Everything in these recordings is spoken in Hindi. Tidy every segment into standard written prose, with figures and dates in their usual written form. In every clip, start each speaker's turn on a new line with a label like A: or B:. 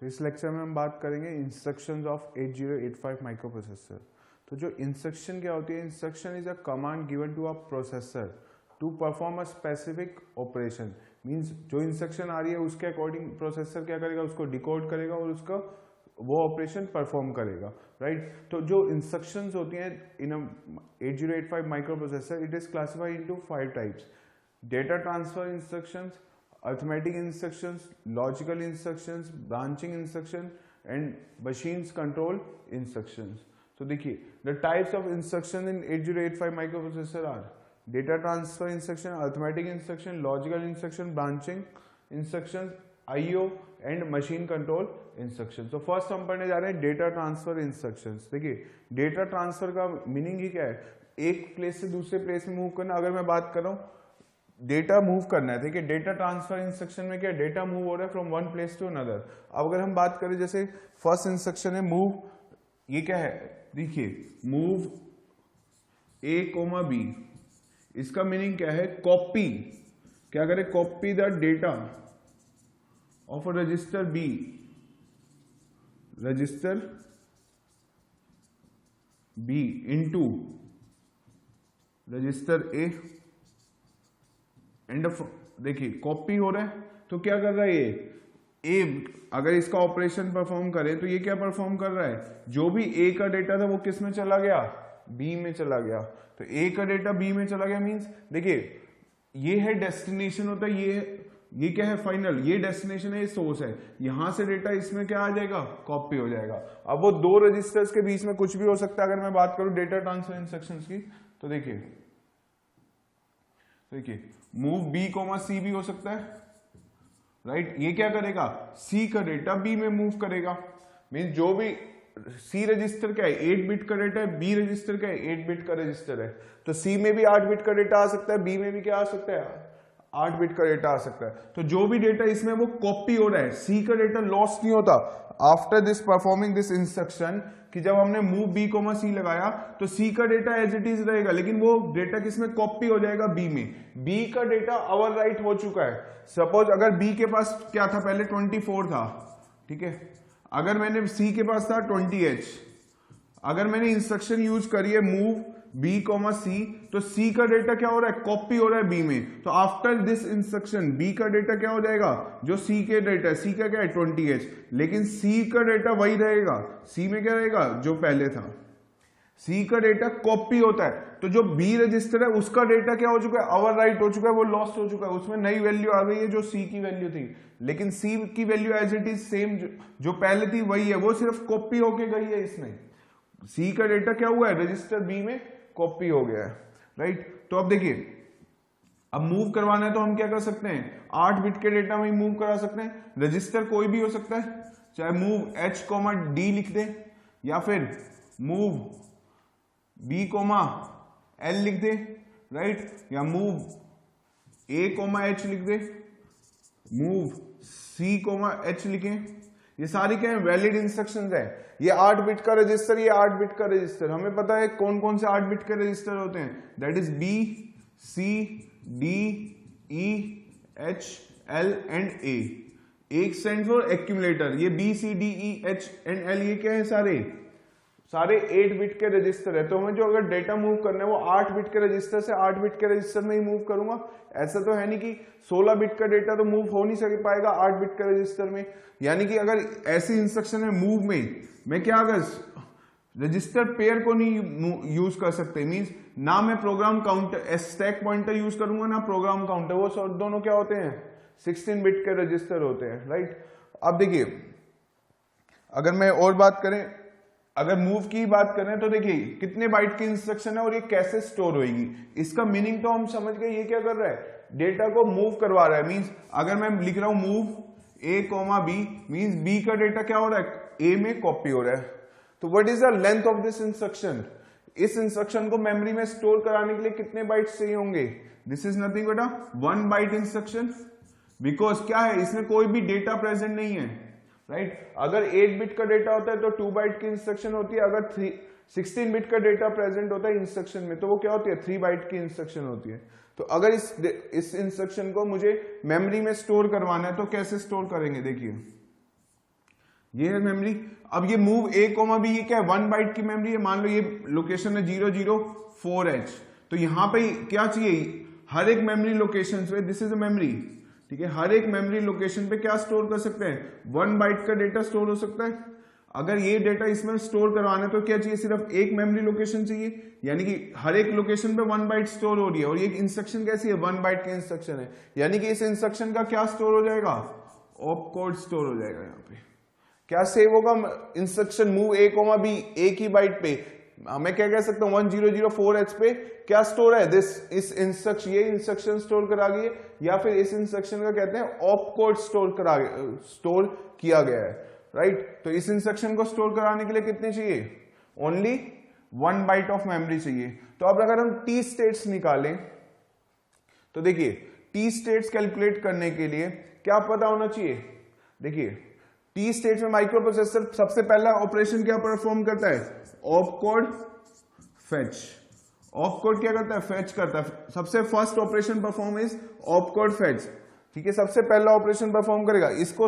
A: तो इस लेक्चर में हम बात करेंगे इंस्ट्रक्शंस ऑफ 8085 माइक्रो प्रोसेसर। तो जो इंस्ट्रक्शन क्या होती है, instruction is a command given to a processor to perform a specific operation. Means जो इंस्ट्रक्शन आ रही है उसके अकॉर्डिंग प्रोसेसर क्या करेगा, उसको डिकोड करेगा और उसका वो ऑपरेशन परफॉर्म करेगा, राइट। तो जो इंस्ट्रक्शंस होती हैं in 8085 microprocessor, it is classified into 5 types: data transfer instructions, arithmetic instructions, logical instructions, branching instruction and machines control instructions. तो देखिए the types of instruction in 8085 microprocessor are data transfer instruction, arithmetic instruction, logical instruction, branching instruction, IO and machine control instruction. तो फर्स्ट हम पढ़ने जा रहे हैं डेटा ट्रांसफर इंस्ट्रक्शंस। देखिए डेटा ट्रांसफर का मीनिंग ही क्या है, एक प्लेस से दूसरे प्लेस में मूव करना। अगर मैं बात कर रहा हूँ डेटा मूव करना है, ठीक है, डेटा ट्रांसफर इंस्ट्रक्शन में क्या डेटा मूव हो रहा है from one place to another. अब अगर हम बात करें जैसे फर्स्ट इंस्ट्रक्शन है मूव, ये क्या है, देखिए मूव A, B, इसका मीनिंग क्या है, कॉपी, क्या करे, copy the data of a resistor B, register B into register A and देखिए कॉपी हो रहा है तो क्या कर रहा है ये ए, अगर इसका ऑपरेशन परफॉर्म करे तो ये क्या परफॉर्म कर रहा है, जो भी ए का डेटा था वो किस में चला गया, बी में चला गया। तो ए का डेटा बी में चला गया मींस देखिए ये है डेस्टिनेशन होता है, ये क्या है फाइनल, ये डेस्टिनेशन है, ये सोर्स है, यहां से डेटा इसमें क्या आ जाएगा, कॉपी हो जाएगा। अब वो दो रजिस्टर्स के बीच में कुछ भी हो सकता है। अगर मैं बात करूं डेटा ट्रांसफर इंस्ट्रक्शंस की तो देखिए मूव B, C भी हो सकता है, राइट। ये क्या करेगा, C का डेटा B में मूव करेगा। मींस जो भी C रजिस्टर क्या है 8 बिट का डेटा है, B रजिस्टर क्या है 8 बिट का रजिस्टर है, तो C में भी 8 बिट का डेटा आ सकता है, B में भी क्या आ सकता है 8 बिट का डेटा आ सकता है। तो जो भी डेटा इसमें वो कॉपी हो रहा है, C का डेटा लॉस्ट नहीं होता after this performing this instruction, कि जब हमने मूव B, C लगाया तो C का डेटा एज इट इज रहेगा, लेकिन वो डेटा किसमें कॉपी हो जाएगा, B में। B का डेटा ओवरराइट हो चुका है। सपोज अगर B के पास क्या था पहले 24 था, ठीक है, अगर मैंने C के पास था 20H, अगर मैंने इंस्ट्रक्शन यूज करी है मूव B, C, तो C का डेटा क्या हो रहा है, कॉपी हो रहा है B में। तो आफ्टर दिस इंस्ट्रक्शन B का डेटा क्या हो जाएगा, जो C के डेटा है, C का क्या है 20H, लेकिन C का डेटा वही रहेगा, C में क्या रहेगा जो पहले था। C का डेटा कॉपी होता है, तो जो B रजिस्टर है उसका डेटा क्या हो चुका है, ओवरराइट हो चुका है, वो लॉस्ट हो चुका है, उसमें नई वैल्यू आ गई है जो C की वैल्यू थी, लेकिन C की value as it is same जो पहले थी वही है, वो सिर्फ कॉपी होके गई है इसमें। C का डेटा क्या हुआ है, रजिस्टर B में कॉपी हो गया है, राइट। तो अब देखिए अब मूव करवाना है तो हम क्या कर सकते हैं, 8 बिट के डेटा में मूव करा सकते हैं। रजिस्टर कोई भी हो सकता है, चाहे मूव H, D लिख दे, या फिर मूव B, L लिख दे, राइट, या मूव A, H लिख दे, मूव C, H लिखें। ये सारी क्या है, वैलिड इंस्ट्रक्शंस है। ये 8 बिट का रजिस्टर, ये 8 बिट का रजिस्टर, हमें पता है कौन कौन से 8 बिट के रजिस्टर होते हैं, that is B, C, D, E, H, L and A। एक स्टैंड फॉर एक्यूमुलेटर, ये B, C, D, E, H and L, ये क्या है, सारे 8 बिट के रजिस्टर है। तो हमें जो अगर डेटा मूव करना है वो 8 बिट के रजिस्टर से 8 बिट के रजिस्टर में ही मूव करूंगा। ऐसा तो है नहीं कि 16 बिट का डेटा तो मूव हो नहीं सके पाएगा 8 बिट के रजिस्टर में। यानी कि अगर ऐसी इंस्ट्रक्शन है मूव में, मैं क्या अगर रजिस्टर पेयर को नहीं यूज कर सकते, मींस ना मैं program counter stack pointer use करूंगा ना प्रोग्राम काउंटर, वो दोनों क्या होते हैं 16 बिट के रजिस्टर होते हैं, राइट। अब देखिए अगर मैं और बात करें, अगर मूव की बात करें तो देखिए कितने बाइट की इंस्ट्रक्शन है और ये कैसे स्टोर होगी, इसका मीनिंग तो हम समझ गए। ये क्या कर रहा है, डेटा को मूव करवा रहा है। मींस अगर मैं लिख रहा हूं move A, B, means B का डेटा क्या हो रहा है, A में कॉपी हो रहा है। तो what is the length of this instruction, इस इंस्ट्रक्शन को मेमोरी में स्टोर कराने के लिए कितने बाइट्स चाहिए होंगे, this is nothing but a 1 byte instruction, because क्या है इसमें कोई भी डेटा प्रेजेंट नहीं है, राइट। अगर 8 बिट का डेटा होता है तो 2 बाइट की इंस्ट्रक्शन होती है, अगर 16 बिट का डेटा प्रेजेंट होता है इंस्ट्रक्शन में तो वो क्या होती है 3 बाइट की इंस्ट्रक्शन होती है। तो अगर इस इंस्ट्रक्शन को मुझे मेमोरी में स्टोर करवाना है तो कैसे स्टोर करेंगे, देखिए ये है मेमोरी। अब ये मूव ए कोमा बी, ये क्या है 1 बाइट की मेमोरी है। मान लो ये लोकेशन है 004H, तो यहां पे क्या चाहिए, हर एक मेमोरी लोकेशन पे, दिस इज अ मेमोरी, ठीक है, हर एक मेमोरी लोकेशन पे क्या स्टोर कर सकते हैं, 1 बाइट का डेटा स्टोर हो सकता है। अगर ये डेटा इसमें स्टोर करवाना है तो क्या चाहिए, सिर्फ एक मेमोरी लोकेशन चाहिए, यानी कि हर एक लोकेशन पे 1 बाइट स्टोर हो रही है। और ये इंस्ट्रक्शन कैसी है, 1 बाइट की इंस्ट्रक्शन है, यानी कि इस इंस्ट्रक्शन का क्या स्टोर हो जाएगा, ऑप कोड स्टोर हो जाएगा। यहाँ पे क्या सेव होगा, इंस्ट्रक्शन मूव ए कोमा बी, एक ही बाइट पे, मैं क्या कह सकता हूँ 1004H पे क्या स्टोर है, इस इंस्ट्रक्शन, ये इंस्ट्रक्शन स्टोर करा गई है, या फिर इस इंस्ट्रक्शन का कहते हैं ऑप कोड स्टोर किया गया है, राइट। तो इस इंस्ट्रक्शन को स्टोर कराने के लिए कितने चाहिए, ओनली 1 बाइट ऑफ मेमोरी चाहिए। तो अब अगर हम टी स्टेट्स निकालें तो देखिए टी स्टेट्स कैलकुलेट करने के लिए क्या पता होना चाहिए, देखिए टी स्टेट्स में माइक्रो प्रोसेसर सबसे पहला ऑपरेशन क्या परफॉर्म करता है, op code fetch. Op code क्या करता है, फेच करता है। सबसे first operation perform is op code fetch, ठीक है, सबसे पहला ऑपरेशन परफॉर्म करेगा। इसको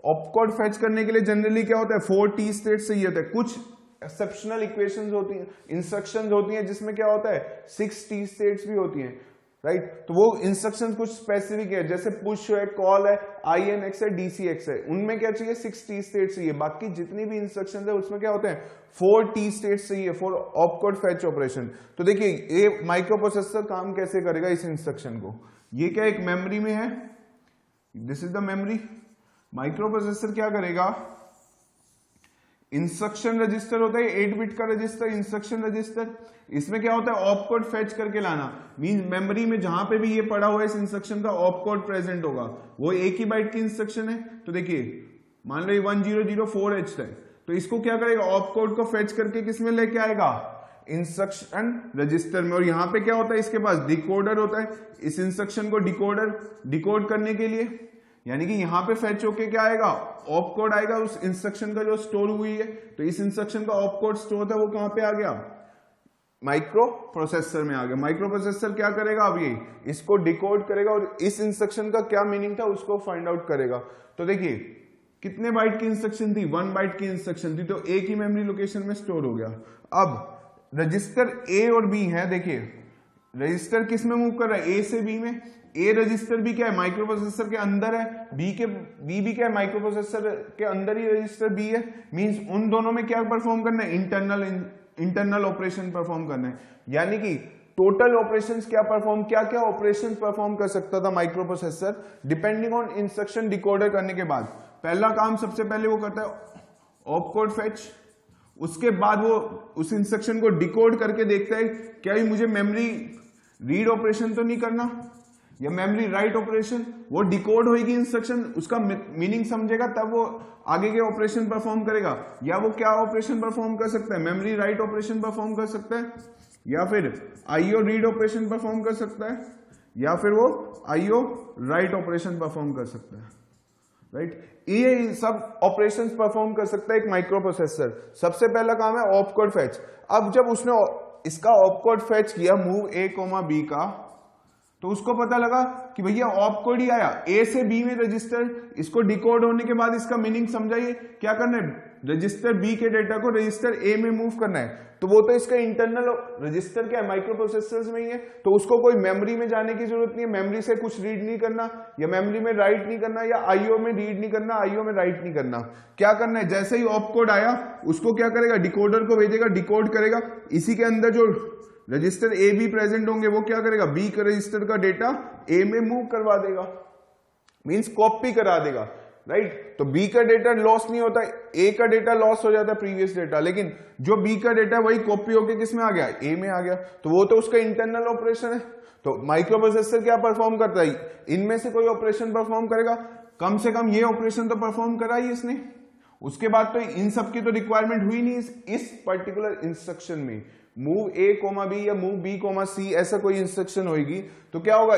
A: ऑप कोड फेच करने के लिए जनरली क्या होता है, 4 टी स्टेट्स चाहिए होता है। कुछ एक्सेप्शनल इक्वेशंस होती हैं, इंस्ट्रक्शंस होती हैं जिसमें क्या होता है 6 टी स्टेट्स भी होती हैं, राइट। तो वो इंस्ट्रक्शंस कुछ स्पेसिफिक है, जैसे पुश है, कॉल है, INX है, DCX है, उनमें क्या चाहिए 6 टी स्टेट्स चाहिए। बाकी जितनी भी इंस्ट्रक्शंस है उसमें क्या होते हैं 4 टी स्टेट्स चाहिए for op code fetch operation. तो देखिए ये माइक्रो प्रोसेसर काम कैसे करेगा इस इंस्ट्रक्शन को, ये क्या एक मेमोरी में है, this is the memory. Micro processor क्या करेगा, इंस्ट्रक्शन रजिस्टर होता है 8 बिट का रजिस्टर, इंस्ट्रक्शन रजिस्टर, इसमें क्या होता है ऑप कोड फेच करके लाना, मींस मेमोरी में जहां पे भी ये पड़ा हुआ है इस इंस्ट्रक्शन का ऑप कोड प्रेजेंट होगा, वो एक ही बाइट की इंस्ट्रक्शन है। तो देखिए मान लो ये 1004H है, तो इसको क्या करेगा, ऑप कोड को फेच करके किसमें लेके आएगा, इंस्ट्रक्शन रजिस्टर में। और यहां पे क्या होता है, इसके पास डिकोडर होता है, इस इंस्ट्रक्शन को डिकोड करने के लिए, यानी कि यहां पे फेच होके क्या आएगा, ऑप कोड आएगा उस इंस्ट्रक्शन का जो स्टोर हुई है। तो इस इंस्ट्रक्शन का ऑप कोड स्टोर था वो कहां पे आ गया, माइक्रो प्रोसेसर में आ गया। माइक्रो प्रोसेसर क्या करेगा, अब ये इसको डिकोड करेगा और इस इंस्ट्रक्शन का क्या मीनिंग था उसको फाइंड आउट करेगा। तो देखिए कितने बाइट की इंस्ट्रक्शन थी, 1 बाइट की इंस्ट्रक्शन थी, तो एक ही मेमोरी लोकेशन में स्टोर हो गया। अब रजिस्टर ए और बी है, देखिए रजिस्टर किस में मूव कर रहा है, ए से बी में। ए रजिस्टर भी क्या है, माइक्रो प्रोसेसर के अंदर है, बी भी क्या है, माइक्रो प्रोसेसर के अंदर ही रजिस्टर बी है। मींस उन दोनों में क्या परफॉर्म करना है, इंटरनल ऑपरेशन परफॉर्म करना है। यानी कि टोटल ऑपरेशंस क्या ऑपरेशंस परफॉर्म कर सकता था micro processor, depending on instruction decoder करने के बाद। पहला काम सबसे पहले वो करता है ऑप कोड फेच, उसके बाद वो उस इंस्ट्रक्शन को डिकोड करके देखता है क्या ये मुझे मेमोरी रीड ऑपरेशन तो नहीं करना या मेमोरी राइट ऑपरेशन। वो डिकोड होगी इंस्ट्रक्शन, उसका मीनिंग समझेगा, तब वो आगे के ऑपरेशन परफॉर्म करेगा। या वो क्या ऑपरेशन परफॉर्म कर सकता है, मेमोरी राइट ऑपरेशन परफॉर्म कर सकता है, या फिर IO रीड ऑपरेशन परफॉर्म कर सकता है, या फिर वो IO राइट ऑपरेशन परफॉर्म कर सकता है, राइट। ये सब ऑपरेशंस परफॉर्म कर सकता है एक माइक्रो प्रोसेसर। सबसे पहला काम है ऑप कोड फेच। अब जब उसने इसका ऑप कोड फेच किया मूव A, B का, तो उसको पता लगा कि भैया ऑप कोड ही आया A से B में रजिस्टर, इसको डिकोड होने के बाद इसका मीनिंग समझाइए क्या करना है, रजिस्टर B के डेटा को रजिस्टर A में मूव करना है। तो वो तो इसका इंटरनल रजिस्टर क्या है, माइक्रो प्रोसेसर्स में ही है, तो उसको कोई मेमोरी में जाने की जरूरत नहीं है, मेमोरी से कुछ रीड नहीं करना या मेमोरी में राइट नहीं करना या IO में रीड नहीं करना, IO में राइट नहीं करना। क्या करना है, जैसे ही ऑप कोड आया उसको क्या करेगा, डिकोडर को भेजेगा, डिकोड करेगा, इसी के अंदर जो रजिस्टर A भी प्रेजेंट होंगे वो क्या करेगा, B के रजिस्टर का डेटा A में मूव करवा देगा, मींस कॉपी करा देगा, राइट। तो B का डेटा लॉस नहीं होता, A का डेटा लॉस हो जाता है प्रीवियस डेटा, लेकिन जो B का डेटा वही कॉपी होके किस में आ गया, A में आ गया। तो वो तो उसका इंटरनल ऑपरेशन है। तो माइक्रो प्रोसेसर क्या परफॉर्म करता है, इनमें से कोई ऑपरेशन परफॉर्म करेगा, कम से कम ये ऑपरेशन तो परफॉर्म करा ही इसने। उसके बाद तो इन सब की तो रिक्वायरमेंट हुई नहीं इस पर्टिकुलर इंस्ट्रक्शन में। मूव A, B या मूव B, C ऐसा कोई इंस्ट्रक्शन होगी तो क्या होगा,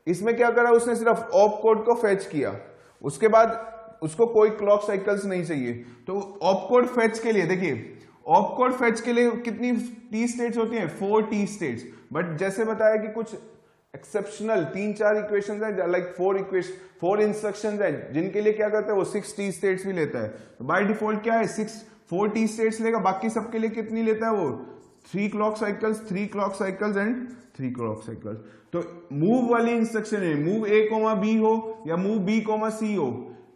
A: इसमें क्या करा उसने, सिर्फ ऑप कोड को फेच किया, उसके बाद उसको कोई क्लॉक साइकिल्स नहीं चाहिए। तो ऑप कोड फेच के लिए देखिए, ऑप कोड फेच के लिए कितनी टी स्टेट्स होती हैं, 4 टी स्टेट्स। बट जैसे बताया कि कुछ एक्सेप्शनल 3-4 इक्वेशन है, लाइक 4 इंस्ट्रक्शन है जिनके लिए क्या करता है वो 6 टी स्टेट्स भी लेता है। तो बाय डिफॉल्ट क्या है 4 टी स्टेट्स लेगा, बाकी सबके लिए कितनी लेता है वो 3 clock cycles, 3 clock cycles and 3 clock cycles. तो मूव वाली इंस्ट्रक्शन है, मूव ए कोमा बी हो या मूव बी कोमा सी हो,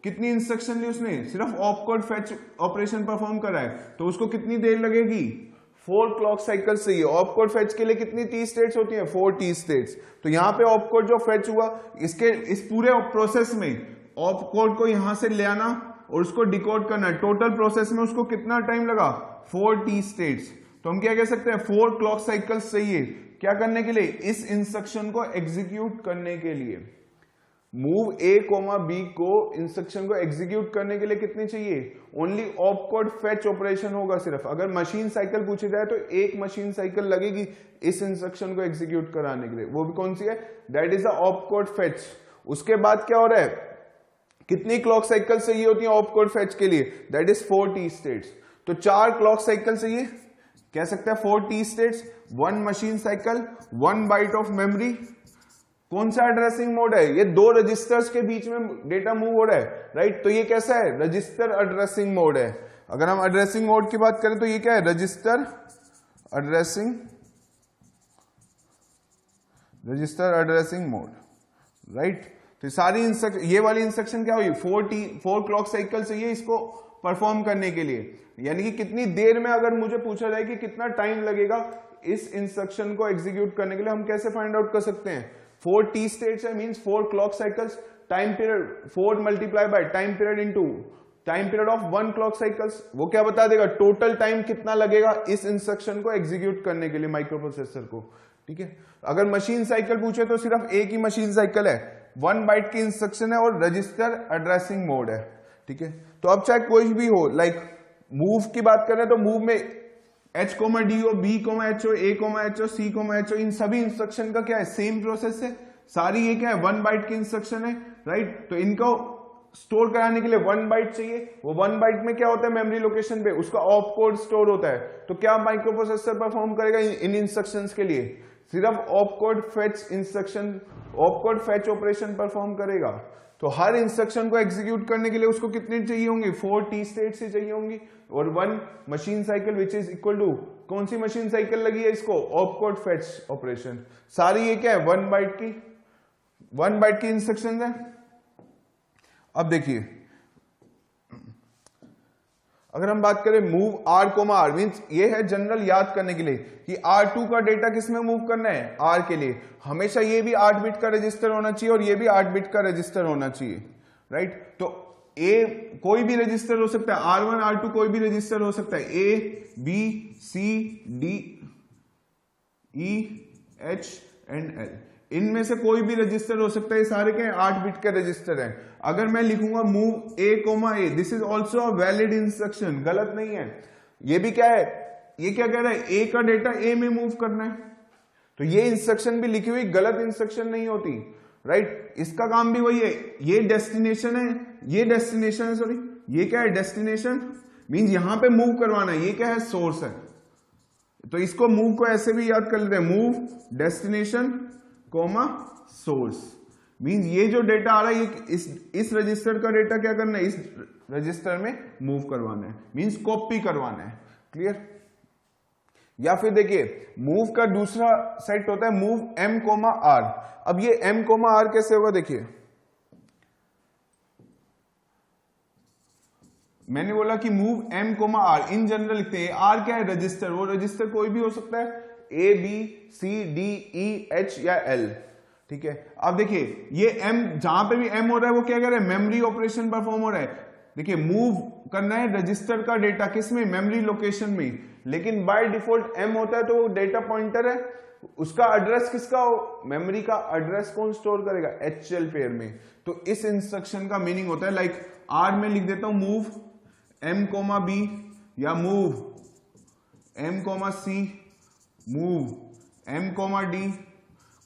A: कितनी इंस्ट्रक्शन ली उसने, सिर्फ ऑपकोड फेच ऑपरेशन परफॉर्म करा है, तो उसको कितनी देर लगेगी 4 क्लॉक साइकिल्स चाहिए। ऑपकोड फेच के लिए कितनी टी स्टेट्स होती हैं 4 टी स्टेट्स। तो यहां पे ऑपकोड जो फेच हुआ, इसके इस पूरे प्रोसेस में ऑपकोड को यहां से ले आना और उसको डिकोड करना, टोटल प्रोसेस में उसको कितना टाइम लगा 4 टी स्टेट्स। तो हम क्या कह सकते हैं 4 क्लॉक साइकिल्स चाहिए क्या करने के लिए, इस इंस्ट्रक्शन को एग्जीक्यूट करने के लिए। मूव ए कोमा बी को इंस्ट्रक्शन को एग्जीक्यूट करने के लिए कितनी चाहिए, ओनली ऑपकोड फेच ऑपरेशन होगा सिर्फ। अगर मशीन साइकिल पूछी जाए तो 1 मशीन साइकिल लगेगी इस इंस्ट्रक्शन को एग्जीक्यूट कराने के लिए, वो भी कौन सी है, that is the opcode fetch. उसके बाद क्या हो रहा है, कितनी क्लॉक साइकिल चाहिए होती है ऑपकोड फेच के लिए, दैट इज 4 टी स्टेट्स। तो 4 क्लॉक साइकिल चाहिए, कह सकते हैं 4 T states, 1 machine cycle, 1 byte of memory. कौन सा एड्रेसिंग मोड है, ये 2 रजिस्टर्स के बीच में डेटा मूव हो रहा है, राइट। तो ये कैसा है, रजिस्टर एड्रेसिंग मोड है। अगर हम एड्रेसिंग मोड की बात करें तो ये क्या है, रजिस्टर एड्रेसिंग मोड, राइट। तो सारी ये वाली इंस्ट्रक्शन क्या हुई, 4 क्लॉक साइकिल चाहिए इसको परफॉर्म करने के लिए। यानी कि कितनी देर में, अगर मुझे पूछा जाए कि कितना टाइम लगेगा इस इंस्ट्रक्शन को एग्जीक्यूट करने के लिए, हम कैसे फाइंड आउट कर सकते हैं, 4 टी स्टेट्स है means 4 clock cycles, time period 4 multiply by time period into time period of 1 clock cycles, वो क्या बता देगा टोटल टाइम कितना लगेगा इस इंस्ट्रक्शन को एग्जीक्यूट करने के लिए माइक्रो प्रोसेसर को, ठीक है। अगर मशीन साइकिल पूछे तो सिर्फ एक ही मशीन साइकिल है, 1 बाइट की इंस्ट्रक्शन है और रजिस्टर एड्रेसिंग मोड है, ठीक है। तो अब चाहे कोई भी हो, लाइक मूव की बात करें तो मूव में H, D हो, B, H हो, A, H हो, C, H हो, इन सभी इंस्ट्रक्शन का क्या है, सेम प्रोसेस है, सारी ये क्या है 1 बाइट की इंस्ट्रक्शन है, राइट। तो इनको स्टोर कराने के लिए 1 बाइट चाहिए, वो 1 बाइट में क्या होता है मेमोरी लोकेशन पे उसका ऑप कोड स्टोर होता है। तो क्या माइक्रो प्रोसेसर परफॉर्म करेगा इन इंस्ट्रक्शंस के लिए, सिर्फ op code fetch instruction, op code fetch operation perform करेगा। तो हर इंस्ट्रक्शन को एग्जीक्यूट करने के लिए उसको कितनी चाहिए होंगी, 4 टी स्टेट से चाहिए होंगी और 1 machine cycle which is equal to, कौन सी मशीन साइकिल लगी है इसको, ऑप कोड फेच ऑपरेशन। सारी ये क्या है 1 बाइट की इंस्ट्रक्शन है। अब देखिए अगर हम बात करें move R comma R, means ये है जनरल याद करने के लिए कि R2 का डेटा किस में मूव करना है, R के लिए हमेशा ये भी 8 बिट का रजिस्टर होना चाहिए और ये भी 8 बिट का रजिस्टर होना चाहिए, राइट। तो A कोई भी रजिस्टर हो सकता है, R1 R2 कोई भी रजिस्टर हो सकता है, A B C D E H and L, इनमें से कोई भी रजिस्टर हो सकता है, ये सारे क्या 8 बिट के रजिस्टर हैं। अगर मैं लिखूंगा move A, A, this is also a valid instruction, गलत नहीं है। ये भी क्या है, ये क्या कह रहा है, A का डेटा A में मूव करना है, तो ये इंस्ट्रक्शन भी लिखी हुई गलत इंस्ट्रक्शन नहीं होती, राइट। इसका काम भी वही है, ये डेस्टिनेशन है, ये डेस्टिनेशन है, सॉरी ये क्या है डेस्टिनेशन, मींस यहां पे मूव करवाना है, ये क्या है सोर्स है। तो इसको मूव को ऐसे भी याद कर लेते हैं, move destination comma source, means ये जो डेटा आ रहा है ये इस रजिस्टर का डेटा क्या करना है, इस रजिस्टर में मूव करवाना है, मींस कॉपी करवाना है, क्लियर। या फिर देखिए मूव का दूसरा सेट होता है मूव M, R। अब ये M, R कैसे होगा, देखिए मैंने बोला कि move M, R in general लिखते हैं, R क्या है रजिस्टर, वो रजिस्टर कोई भी हो सकता है, A, B, C, D, E, H या L, ठीक है। अब देखिए ये M, जहां पे भी M हो रहा है वो क्या कर रहा है, मेमोरी ऑपरेशन परफॉर्म हो रहा है। देखिए मूव करना है रजिस्टर का डेटा किस में, मेमोरी लोकेशन में, लेकिन बाय डिफॉल्ट M होता है तो वो डेटा पॉइंटर है, उसका एड्रेस किसका हो, मेमोरी का एड्रेस कौन स्टोर करेगा, HL पेयर में। तो इस इंस्ट्रक्शन का मीनिंग होता है, लाइक R में लिख देता हूं मूव M, B या move M, C, move M, D,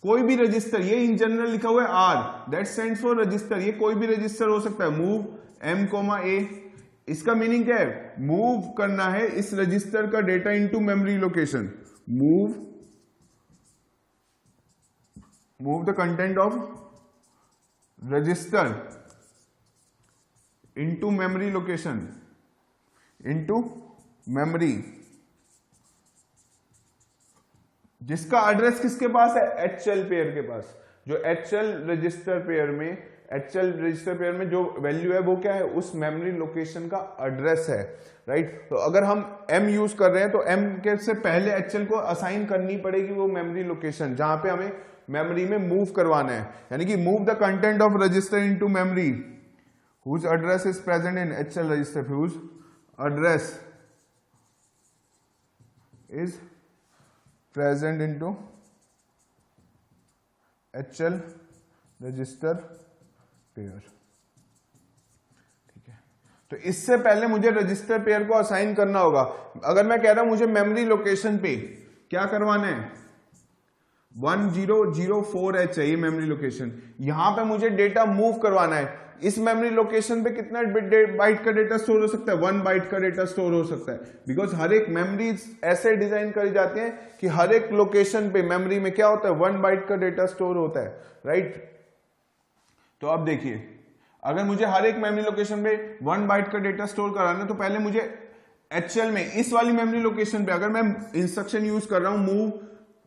A: कोई भी रजिस्टर, ये इन जनरल लिखा हुआ है R, that stands for register, ये कोई भी रजिस्टर हो सकता है, मूव M, A। इसका मीनिंग क्या है, मूव करना है इस रजिस्टर का data into memory location, move move the content of register into memory location, into memory, जिसका एड्रेस किसके पास है, एचएल पेयर के पास। जो एचएल रजिस्टर पेयर में जो वैल्यू है वो क्या है, उस मेमोरी लोकेशन का एड्रेस है, राइट। तो अगर हम m यूज कर रहे हैं तो m के से पहले एचएल को असाइन करनी पड़ेगी वो मेमोरी लोकेशन जहां पे हमें मेमोरी में मूव करवाना है, यानी कि move the content of register into memory whose address is present in HL register, whose address is present into HL register pair. ठीक है, तो इससे पहले मुझे रजिस्टर पेयर को असाइन करना होगा। अगर मैं कह रहा हूं मुझे मेमोरी लोकेशन पे क्या करवाना है, 1004H चाहिए मेमोरी लोकेशन, यहां पे मुझे डेटा मूव करवाना है। इस मेमोरी लोकेशन पे कितना बाइट का डेटा स्टोर हो सकता है, 1 बाइट का डेटा स्टोर हो सकता है, बिकॉज हर एक मेमोरीज ऐसे डिजाइन करी जाती हैं कि हर एक लोकेशन पे मेमोरी में क्या होता है, 1 बाइट का डेटा स्टोर होता है, राइट। तो अब देखिए, अगर मुझे हर एक मेमोरी लोकेशन पे 1 बाइट का डेटा स्टोर कराना है तो पहले मुझे एचएल में इस वाली मेमोरी लोकेशन पे अगर मैं इंस्ट्रक्शन यूज कर रहा हूं मूव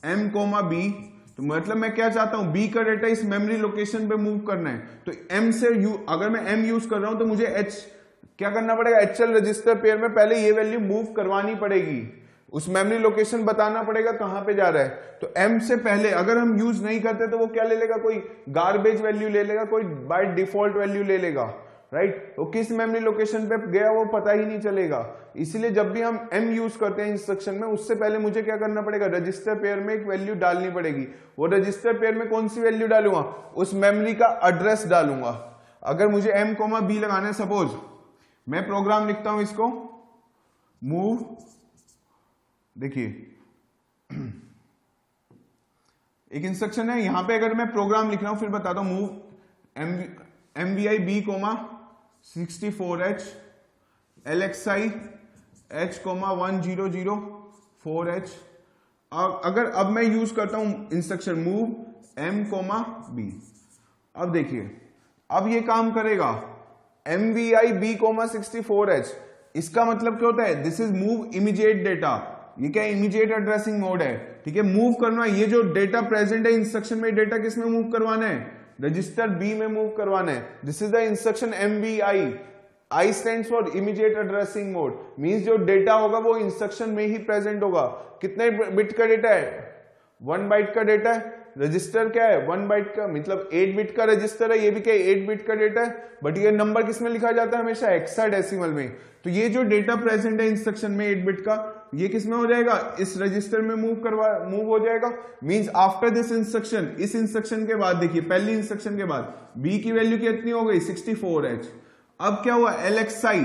A: m, b, तो मतलब मैं क्या चाहता हूं, b का डेटा इस मेमोरी लोकेशन पे मूव करना है। तो m से अगर मैं m यूज कर रहा हूं तो मुझे h क्या करना पड़ेगा, एचएल रजिस्टर पेयर में पहले ये वैल्यू मूव करवानी पड़ेगी, उस मेमोरी लोकेशन बताना पड़ेगा कहां पे जा रहा है। तो m से पहले अगर हम यूज नहीं करते तो वो क्या ले लेगा, कोई गार्बेज वैल्यू ले लेगा, कोई बाय डिफॉल्ट वैल्यू ले लेगा, राइट। तो किस मेमोरी लोकेशन पे गया वो पता ही नहीं चलेगा। इसलिए जब भी हम m यूज करते हैं इंस्ट्रक्शन में, उससे पहले मुझे क्या करना पड़ेगा, रजिस्टर पेयर में एक वैल्यू डालनी पड़ेगी। वो रजिस्टर पेयर में कौन सी वैल्यू डालूंगा, उस मेमोरी का एड्रेस डालूंगा। अगर मुझे m, b लगाना है, सपोज मैं प्रोग्राम लिखता हूं इसको मूव, देखिए एक इंस्ट्रक्शन है यहां पे, अगर मैं प्रोग्राम लिख रहा हूं फिर बताता हूं, move MVI B, 64H LXI H, 1004H। अगर अब मैं यूज करता हूं इंस्ट्रक्शन मूव M, B, अब देखिए अब ये काम करेगा। MVI B, 64H, इसका मतलब क्या होता है, this is move immediate data. ये क्या इमीडिएट एड्रेसिंग मोड है, ठीक है। मूव करना है, ये जो डेटा प्रेजेंट है इंस्ट्रक्शन में, डेटा किस में मूव करवाना है, रजिस्टर बी में मूव करवाना है। This is the instruction MVI, I stands for immediate addressing mode, means जो डेटा होगा वो इंस्ट्रक्शन में ही प्रेजेंट होगा। कितने बिट का डेटा है, 1 बाइट का डेटा है। रजिस्टर क्या है, 1 बाइट का, मतलब 8 बिट का रजिस्टर है, ये भी क्या है 8 बिट का डेटा है, बट ये नंबर किस में लिखा जाता है, हमेशा हेक्साडेसिमल में। तो ये जो डेटा प्रेजेंट है इंस्ट्रक्शन में 8 बिट का, ये किस में हो जाएगा, इस रजिस्टर में मूव हो जाएगा। मींस आफ्टर दिस इंस्ट्रक्शन, इस इंस्ट्रक्शन के बाद देखिए, पहली इंस्ट्रक्शन के बाद बी की वैल्यू कितनी हो गई, 64H। अब क्या हुआ, LXI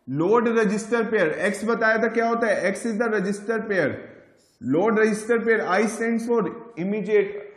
A: load register pair, x बताया था क्या होता है, x is the register pair, load register pair, I stands for immediate,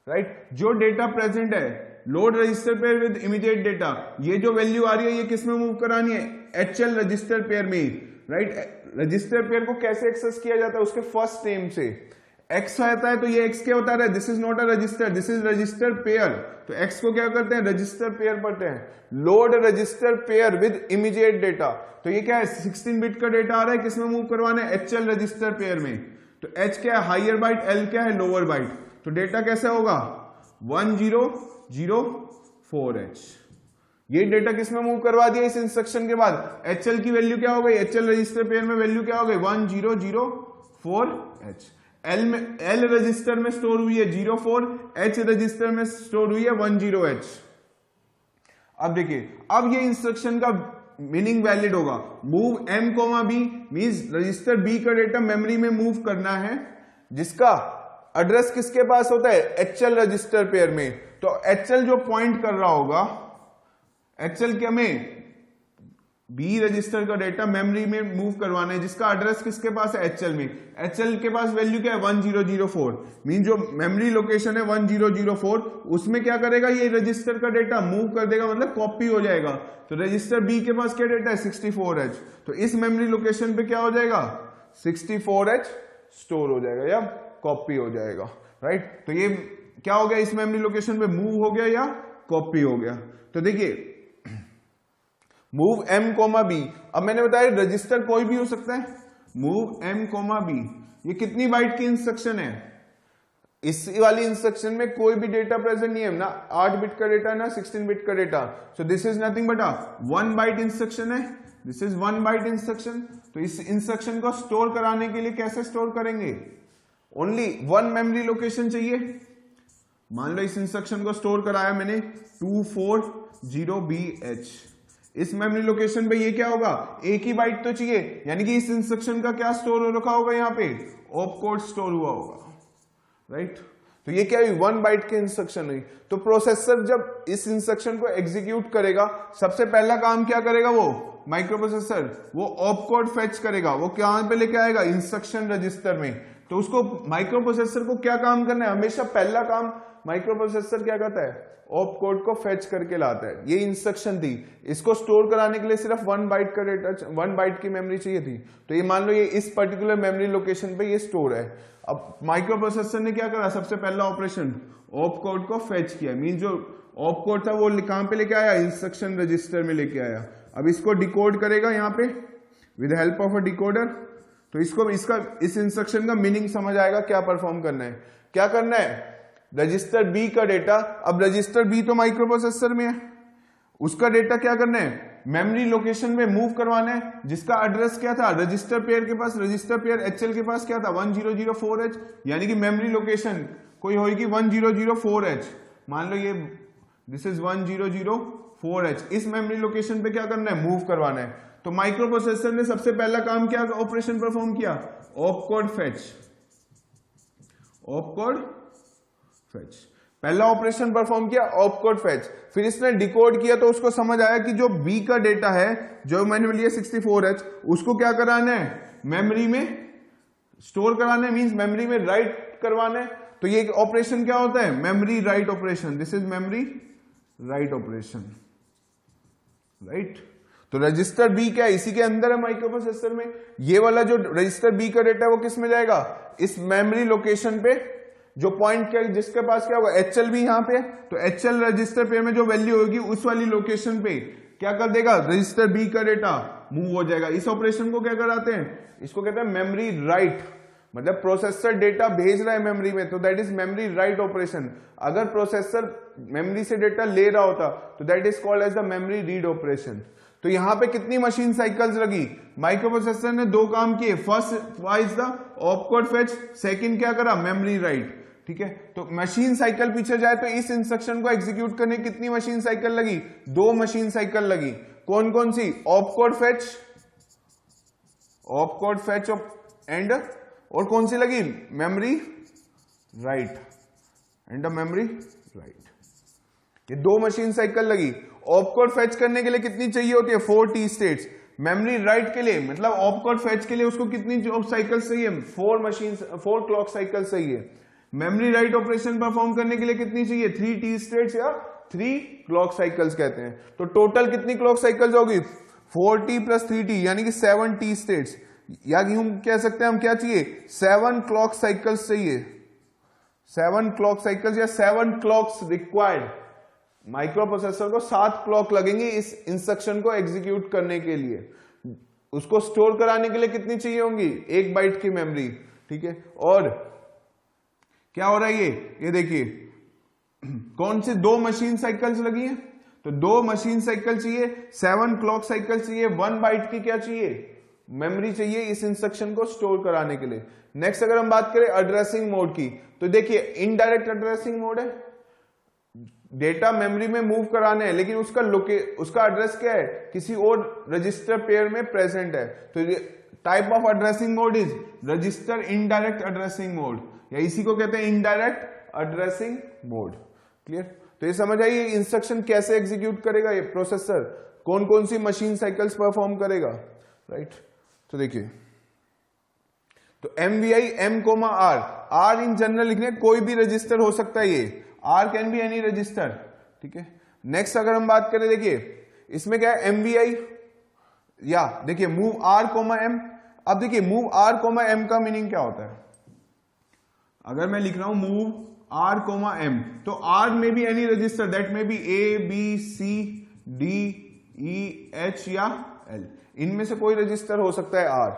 A: right. जो डेटा प्रेजेंट है load register pair with immediate data, ये जो वैल्यू आ रही है ये किस में मूव करानी है, एचएल रजिस्टर पेयर में, राइट। रजिस्टर पेयर को कैसे एक्सेस किया जाता है, उसके फर्स्ट नेम से एक्स आता है, तो ये एक्स क्या होता है, this is not a resistor, this is register pair. तो एक्स को क्या करते हैं, रजिस्टर पेयर पढ़ते हैं, load register pair with immediate data. तो ये क्या है, 16 बिट का डेटा आ रहा है, किसमें मूव करवाना है, एचएल रजिस्टर पेयर में। तो एच क्या है, हायर बाइट, एल क्या है, लोअर बाइट। तो डेटा कैसे होगा, 1004H। ये डेटा किसमें मूव करवा दिया इस इंस्ट्रक्शन के बाद, एचएल की वैल्यू क्या हो गई, एचएल रजिस्टर पेयर में वैल्यू क्या हो गई, 1004H। एल रजिस्टर में स्टोर हुई है 04, एच रजिस्टर में स्टोर हुई है 10H। अब देखिए, अब ये इंस्ट्रक्शन का मीनिंग वैलिड होगा। Move M, B means register B का डेटा मेमोरी में मूव करना है, जिसका एड्रेस किसके पास होता है, एचएल रजिस्टर पेयर में। तो एचएल जो पॉइंट कर रहा होगा, एचएल क्या में बी रजिस्टर का डेटा मेमोरी में मूव करवाना है, जिसका एड्रेस किसके पास है, एचएल में। एचएल के पास वैल्यू क्या है, 1004, मीन जो मेमोरी लोकेशन है 1004, उसमें क्या करेगा, ये रजिस्टर का डेटा मूव कर देगा, मतलब कॉपी हो जाएगा। तो रजिस्टर बी के पास क्या डेटा है, 64H। तो इस मेमोरी लोकेशन पे क्या हो जाएगा, 64H स्टोर हो जाएगा या कॉपी हो जाएगा, राइट। तो ये क्या हो गया, इस मेमोरी लोकेशन पे मूव हो गया या कॉपी हो गया। तो देखिए मूव m कोमा बी, अब मैंने बताया रजिस्टर कोई भी हो सकता है, मूव m कोमा बी, ये कितनी बाइट की इंस्ट्रक्शन है, इस वाली इंस्ट्रक्शन में कोई भी डेटा प्रेजेंट नहीं है ना, 8 बिट का डेटा ना 16 बिट का data, so this is nothing but a 1 byte instruction है, दिस इज 1 बाइट इंस्ट्रक्शन। तो इस इंस्ट्रक्शन को स्टोर कराने के लिए कैसे स्टोर करेंगे, ओनली 1 मेमोरी लोकेशन चाहिए। मान लो इस इंस्ट्रक्शन को स्टोर कराया मैंने 240BH, इस मेमोरी लोकेशन पे ये क्या होगा, एक ही बाइट तो चाहिए, यानी कि इस इंस्ट्रक्शन का क्या स्टोर हो रखा होगा, यहाँ पे ऑप कोड स्टोर हुआ होगा, राइट। तो ये क्या हुई, 1 बाइट की इंस्ट्रक्शन हुई। तो प्रोसेसर जब इस इंस्ट्रक्शन को एग्जीक्यूट करेगा, सबसे पहला काम क्या करेगा, वो माइक्रो प्रोसेसर वो ऑप कोड फेच करेगा, वो कहां पे लेके आएगा, इंस्ट्रक्शन रजिस्टर में। तो उसको माइक्रो प्रोसेसर को क्या काम करना है, हमेशा पहला काम माइक्रो प्रोसेसर क्या करता है, ऑप कोड को फेच करके लाता है। ये इंस्ट्रक्शन थी, इसको स्टोर कराने के लिए सिर्फ 1 बाइट का डेटा, 1 बाइट की मेमोरी चाहिए थी। तो ये मान लो ये इस पर्टिकुलर मेमोरी लोकेशन पे ये स्टोर है। अब माइक्रो प्रोसेसर ने क्या करा, सबसे पहला ऑपरेशन ऑप कोड को फेच किया, मीन जो ऑप कोड था वो कहां पे लेके आया, इंस्ट्रक्शन रजिस्टर में लेके आया। अब इसको डिकोड करेगा यहाँ पे with help of a decoder. तो इसको इस इंस्ट्रक्शन का मीनिंग समझ आएगा, क्या परफॉर्म करना है, क्या करना है, रजिस्टर बी का डेटा, अब रजिस्टर बी तो माइक्रो प्रोसेसर में है, उसका डेटा क्या करना है, मेमोरी लोकेशन में मूव करवाना है, जिसका एड्रेस क्या था, रजिस्टर पेयर के पास, रजिस्टर पेयर एचएल के पास क्या था, 1004H, यानी कि मेमोरी लोकेशन कोई होगी 1004H। मान लो ये दिस इज 1004H, इस मेमोरी लोकेशन पे क्या करना है, मूव करवाना है। तो माइक्रो प्रोसेसर ने सबसे पहला काम क्या ऑपरेशन परफॉर्म किया, op code fetch, op code fetch, पहला ऑपरेशन परफॉर्म किया ऑप कोड फेच। फिर इसने डिकोड किया तो उसको समझ आया कि जो बी का डेटा है जो मैंने लिया 64H, उसको क्या कराना है, मेमोरी में स्टोर कराना है, मींस मेमोरी में राइट करवाना है। तो ये ऑपरेशन क्या होता है, memory write operation, this is memory write operation, right. तो रजिस्टर बी क्या है, इसी के अंदर है माइक्रो प्रोसेसर में। ये वाला जो रजिस्टर बी का डेटा है वो किस में जाएगा, इस मेमोरी लोकेशन पे, जो पॉइंट क्या जिसके पास क्या होगा, एचएल भी यहाँ पे, तो एचएल रजिस्टर पेयर में जो वैल्यू होगी उस वाली लोकेशन पे क्या कर देगा, रजिस्टर बी का डेटा मूव हो जाएगा। इस ऑपरेशन को क्या कराते हैं, इसको कहते हैं मेमोरी राइट, मतलब प्रोसेसर डेटा भेज रहा है मेमोरी में, तो that is memory write operation. अगर प्रोसेसर मेमोरी से डेटा ले रहा होता तो that is called as the memory read operation. तो यहां पे कितनी मशीन साइकिल्स लगी, माइक्रो प्रोसेसर ने 2 काम किए, first wise the op code fetch, second क्या करा, मेमोरी राइट, ठीक है। तो मशीन साइकिल पीछे जाए तो इस इंस्ट्रक्शन को एग्जीक्यूट करने कितनी मशीन साइकिल लगी, 2 मशीन साइकिल लगी। कौन कौन सी, op code fetch, op code fetch and, और कौन सी लगी, memory write and memory write, ये 2 मशीन साइकिल लगी। ऑप कोड फेच करने के लिए कितनी चाहिए होती है, 4 टी स्टेट्स। मेमोरी राइट के लिए मतलब ऑप कोड फेच के लिए उसको कितनी जॉब साइकिल चाहिए, 4 क्लॉक साइकिल चाहिए। मेमोरी राइट ऑपरेशन परफॉर्म करने के लिए कितनी चाहिए, 3 टी स्टेट्स या 3 क्लॉक साइकिल्स कहते हैं। तो टोटल कितनी क्लॉक साइकिल्स होगी, 4T + 3T, यानी कि 7 टी स्टेट्स, या यूं कह सकते हैं हम क्या चाहिए, 7 क्लॉक साइकिल्स चाहिए, 7 क्लॉक साइकिल्स या 7 क्लॉक्स रिक्वायर्ड। माइक्रो प्रोसेसर को 7 क्लॉक लगेंगे इस इंस्ट्रक्शन को एग्जीक्यूट करने के लिए। उसको स्टोर कराने के लिए कितनी चाहिए होंगी, 1 बाइट की मेमोरी, ठीक है। और क्या हो रहा है ये देखिए कौन सी 2 मशीन साइकिल्स लगी हैं, तो 2 मशीन साइकिल चाहिए, 7 क्लॉक साइकिल चाहिए, 1 बाइट की क्या चाहिए, मेमोरी चाहिए इस इंस्ट्रक्शन को स्टोर कराने के लिए। नेक्स्ट अगर हम बात करें एड्रेसिंग मोड की, तो देखिए इनडायरेक्ट एड्रेसिंग मोड है, डेटा मेमोरी में मूव कराने हैं, लेकिन उसका एड्रेस क्या है, किसी और रजिस्टर पेयर में प्रेजेंट है। तो type of addressing mode is register indirect addressing mode, या इसी को कहते हैं इनडायरेक्ट एड्रेसिंग मोड। क्लियर। तो ये समझ आइए इंस्ट्रक्शन कैसे एग्जीक्यूट करेगा ये प्रोसेसर, कौन कौन सी मशीन साइकिल्स परफॉर्म करेगा, राइट। तो देखिए, तो MVI M, R in general लिखने, कोई भी रजिस्टर हो सकता है, ये R can be any register, ठीक है। नेक्स्ट अगर हम बात करें, देखिए इसमें क्या है, MVI, या देखिए मूव R, M। अब देखिए मूव R, M का मीनिंग क्या होता है, अगर मैं लिख रहा हूं मूव R, M, तो R में भी एनी रजिस्टर दैट में B A, B, C, D, E, H या L, इनमें से कोई रजिस्टर हो सकता है R।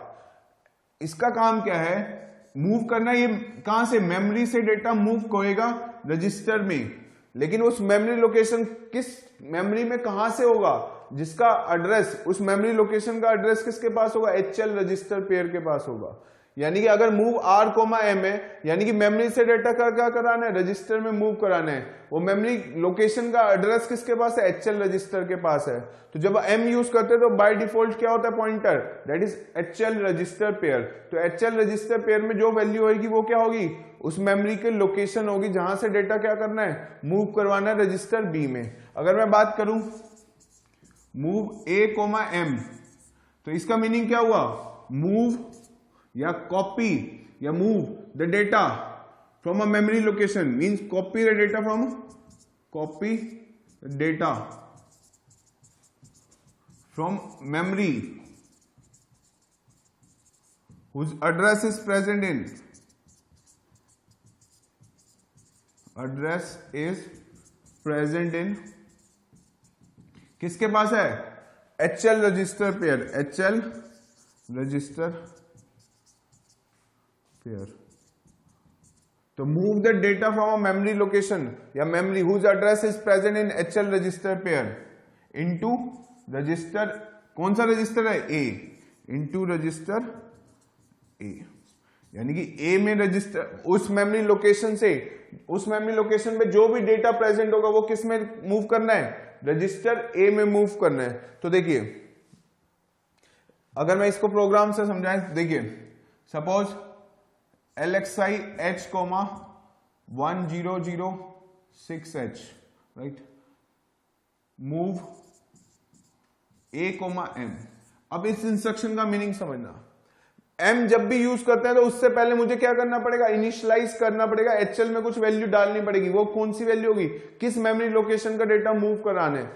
A: इसका काम क्या है, मूव करना। ये कहां से, मेमोरी से डेटा मूव होएगा रजिस्टर में, लेकिन उस मेमोरी लोकेशन किस मेमोरी में कहां से होगा, जिसका एड्रेस, उस मेमोरी लोकेशन का एड्रेस किसके पास होगा, HL रजिस्टर पेयर के पास होगा। यानी कि अगर मूव R, M है, यानी कि मेमोरी से डेटा क्या कराना है, रजिस्टर में मूव कराना है, वो मेमोरी लोकेशन का एड्रेस किसके पास है, HL रजिस्टर के पास है। तो जब M यूज करते हैं तो बाय डिफॉल्ट क्या होता है, pointer, that is HL register pair. तो HL रजिस्टर पेयर में जो वैल्यू होगी वो क्या होगी, उस मेमोरी के लोकेशन होगी जहां से डेटा क्या करना है, मूव करवाना है रजिस्टर B में। अगर मैं बात करूं मूव A, M, तो इसका मीनिंग क्या हुआ, मूव या कॉपी या move the data from a memory location, means copy the data from, copy data from memory whose address is present in, address is present in किसके पास है, HL register pair, HL register pair. तो move the data from a memory location या memory whose address is present in HL register pair into register, कौन सा रजिस्टर है, A, इनटू रजिस्टर A। यानी कि A में रजिस्टर, उस मेमोरी लोकेशन से, उस मेमोरी लोकेशन पे जो भी डेटा प्रेजेंट होगा वो किस में मूव करना है, रजिस्टर A में मूव करना है। तो देखिए अगर मैं इसको प्रोग्राम से समझाएं, देखिए suppose LXI H, 1006H, right, move A, M। अब इस इंस्ट्रक्शन का मीनिंग समझना, M जब भी यूज करते हैं तो उससे पहले मुझे क्या करना पड़ेगा, इनिशियलाइज करना पड़ेगा, HL में कुछ वैल्यू डालनी पड़ेगी। वो कौन सी वैल्यू होगी, किस मेमोरी लोकेशन का डेटा मूव कराना है।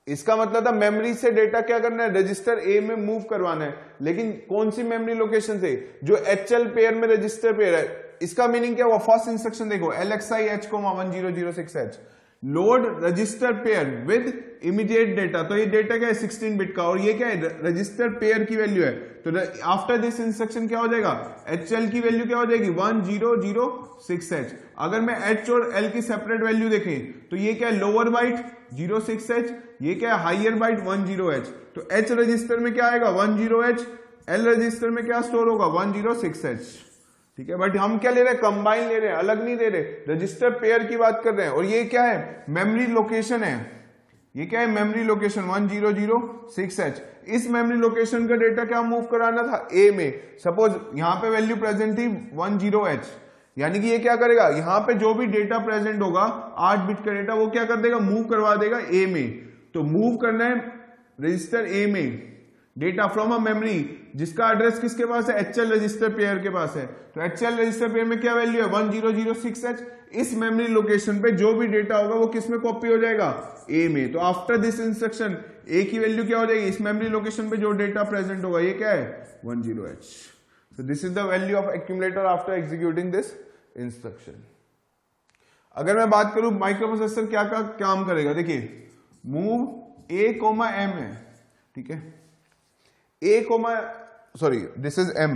A: इसका मतलब था मेमोरी से डेटा क्या करना है, रजिस्टर A में मूव करवाना है, लेकिन कौन सी मेमोरी लोकेशन से, जो HL पेयर में रजिस्टर पेयर है। इसका मीनिंग क्या हुआ, फर्स्ट इंस्ट्रक्शन देखो, LXI H, 1006H, load register pair with immediate data. तो ये डेटा क्या है, 16 बिट का, और ये क्या है, रजिस्टर पेयर की वैल्यू है। तो आफ्टर दिस इंस्ट्रक्शन क्या हो जाएगा, HL की वैल्यू क्या हो जाएगी, 1006H। अगर मैं H और L की सेपरेट वैल्यू देखें तो ये क्या है, लोअर बाइट 06H, ये क्या है, हाइयर बाइट 10H। तो H रजिस्टर में क्या आएगा, 10H, L रजिस्टर में क्या स्टोर होगा, 106H। ठीक है, बट हम क्या ले रहे हैं, कंबाइन ले रहे हैं, अलग नहीं ले रहे, रजिस्टर पेयर की बात कर रहे हैं। और ये क्या है, मेमोरी लोकेशन है, ये क्या है, मेमोरी लोकेशन 1006H। इस मेमोरी लोकेशन का डेटा क्या मूव कराना था, A में। सपोज यहां पे वैल्यू प्रेजेंट थी 10H, यानी कि ये क्या करेगा, यहां पे जो भी डेटा प्रेजेंट होगा 8 बिट का डेटा, वो क्या कर देगा, मूव करवा देगा A में। तो मूव करना है रजिस्टर A में डेटा फ्रॉम अ मेमोरी जिसका एड्रेस किसके पास है, HL रजिस्टर पेयर के पास है। तो HL रजिस्टर पेयर में क्या वैल्यू है, 1006H। इस मेमोरी लोकेशन पे जो भी डेटा होगा वो किस में कॉपी हो जाएगा, A में। तो आफ्टर दिस इंस्ट्रक्शन A की वैल्यू क्या हो जाएगी, इस मेमोरी लोकेशन पे जो डेटा प्रेजेंट होगा ये क्या है, 10H। So this is the value of accumulator after executing this instruction. अगर मैं बात करूं माइक्रो प्रोसेसर क्या काम करेगा, देखिए मूव A, M है, ठीक है, this is M,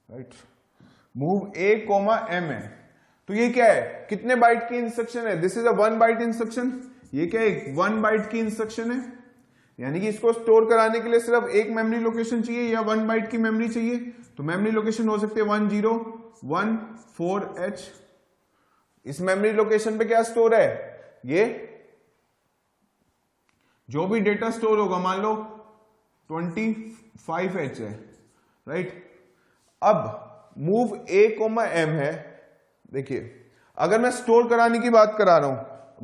A: right, move A, M है। तो ये क्या है, कितने बाइट की इंस्ट्रक्शन है, this is a 1 byte instruction. ये क्या है, 1 बाइट की इंस्ट्रक्शन है, यानी कि इसको स्टोर कराने के लिए सिर्फ एक मेमोरी लोकेशन चाहिए या 1 बाइट की मेमोरी चाहिए। तो मेमोरी लोकेशन हो सकते हैं 1014H। इस मेमोरी लोकेशन पे क्या स्टोर है, ये जो भी डेटा स्टोर होगा, मान लो 25H है, राइट। अब मूव A, M है, देखिए अगर मैं स्टोर कराने की बात करा रहा हूं,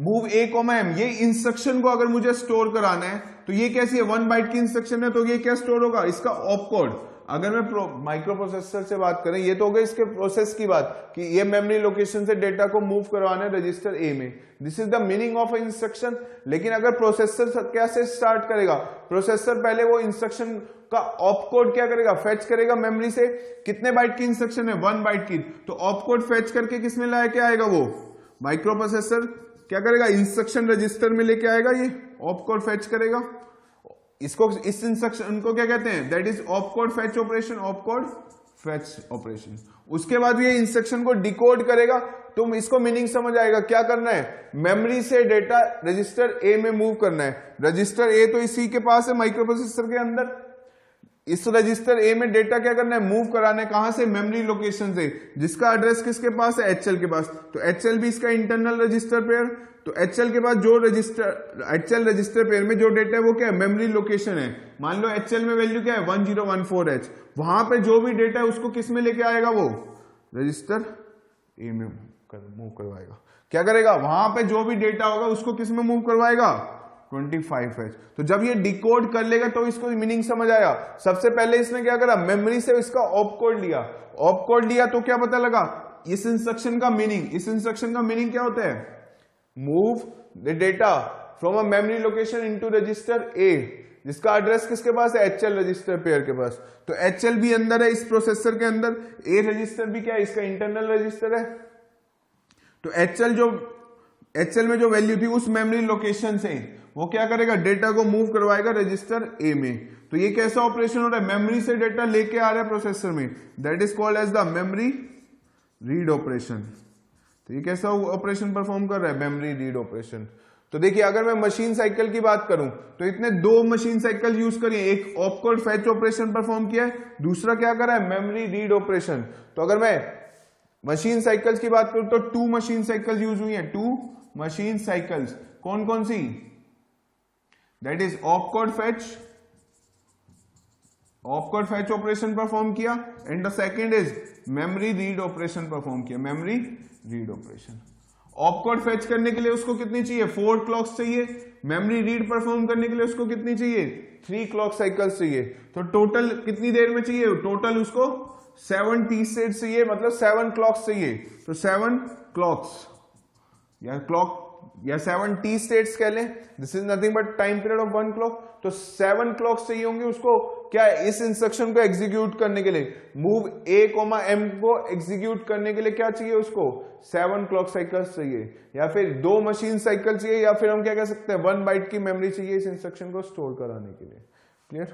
A: मूव A, M, ये इंस्ट्रक्शन को अगर मुझे स्टोर कराना है तो ये कैसी है, 1 बाइट की इंस्ट्रक्शन है, तो ये क्या स्टोर होगा, इसका ऑप कोड। अगर मैं माइक्रो प्रोसेसर से बात करें, ये तो हो गई इसके प्रोसेस की बात कि ये मेमोरी लोकेशन से डेटा को मूव करवाना है रजिस्टर ए में, this is the meaning of instruction. लेकिन अगर प्रोसेसर कैसे स्टार्ट करेगा, प्रोसेसर पहले वो इंस्ट्रक्शन का ऑप कोड क्या करेगा, फेच करेगा मेमोरी से। कितने बाइट की इंस्ट्रक्शन है, 1 बाइट की, तो ऑप कोड फेच करके किसमें लाया के आएगा, वो माइक्रो प्रोसेसर क्या करेगा, इंस्ट्रक्शन रजिस्टर में लेके आएगा, ये ऑप कोड फेच करेगा। इसको, इस इंस्ट्रक्शन को क्या कहते हैं, that is op code fetch operation, op code fetch operation. उसके बाद ये इंस्ट्रक्शन को डिकोड करेगा। तुम इसको मीनिंग समझ आएगा, क्या करना है, मेमोरी से डेटा रजिस्टर ए में मूव करना है। रजिस्टर ए तो इसी के पास है माइक्रो प्रोसेसर के अंदर, इस रजिस्टर ए में डेटा क्या करना है, मूव कराना है, कहां से, मेमोरी लोकेशन से, जिसका एड्रेस किसके पास है, एचएल के पास। तो एचएल भी इसका इंटरनल रजिस्टर पेयर, तो एचएल के पास जो रजिस्टर, एचएल रजिस्टर पेयर में जो डेटा है वो क्या है, मेमोरी लोकेशन है। मान लो एचएल में वैल्यू क्या है, 1014H, वहां पे जो भी डेटा है उसको किस में लेके आएगा, वो रजिस्टर ए में मूव करवाएगा। क्या करेगा, वहां पे जो भी डेटा होगा उसको किस में मूव करवाएगा, 25H। तो जब ये डिकोड कर लेगा तो इसको मीनिंग समझ आया। सबसे पहले इसने क्या करा, मेमोरी से इसका ऑप कोड लिया, ऑप कोड लिया तो क्या पता लगा, इस इंस्ट्रक्शन का मीनिंग, इस इंस्ट्रक्शन का मीनिंग क्या होता है, move the data from a memory location into register A, जिसका एड्रेस किसके पास है, एचएल रजिस्टर पेयर के पास। तो एचएल भी अंदर है इस प्रोसेसर के अंदर, ए रजिस्टर भी क्या है, इसका इंटरनल रजिस्टर है। तो एचएल में जो वैल्यू थी उस मेमोरी लोकेशन से वो क्या करेगा, डेटा को मूव करवाएगा रजिस्टर ए में। तो ये कैसा ऑपरेशन हो रहा है, मेमोरी से डेटा लेके आ रहा है प्रोसेसर में, that is called as the memory read operation. तो ये कैसा ऑपरेशन परफॉर्म कर रहा है, मेमोरी रीड ऑपरेशन। तो देखिए अगर मैं मशीन साइकिल की बात करूं तो इतने 2 मशीन साइकिल यूज करिए, एक op code fetch operation perform किया है, दूसरा क्या कर रहा है, मेमोरी रीड ऑपरेशन। तो अगर मैं मशीन साइकिल्स की बात करूं तो 2 मशीन साइकिल्स यूज हुई हैं, 2 मशीन साइकिल्स। कौन कौन सी, that is op code fetch operation perform किया, and the second is memory read operation perform किया, memory read operation. Op code fetch करने के लिए उसको कितनी चाहिए, 4 क्लॉक्स चाहिए। मेमोरी रीड परफॉर्म करने के लिए उसको कितनी चाहिए, 3 क्लॉक साइकिल्स चाहिए। तो टोटल कितनी देर में चाहिए, टोटल उसको 7 T स्टेट्स चाहिए, मतलब 7 क्लॉक्स चाहिए। तो 7 क्लॉक्स या 7 T स्टेट्स कह लें, this is nothing but time period of 1 clock. तो 7 क्लॉक्स चाहिए होंगे उसको क्या है, इस इंस्ट्रक्शन को एग्जीक्यूट करने के लिए, मूव ए कोमा एम को एग्जीक्यूट करने के लिए क्या चाहिए उसको, 7 क्लॉक साइकिल्स चाहिए, या फिर 2 मशीन साइकिल चाहिए, या फिर हम क्या कह सकते हैं 1 बाइट की मेमोरी चाहिए इस इंस्ट्रक्शन को स्टोर कराने के लिए। क्लियर।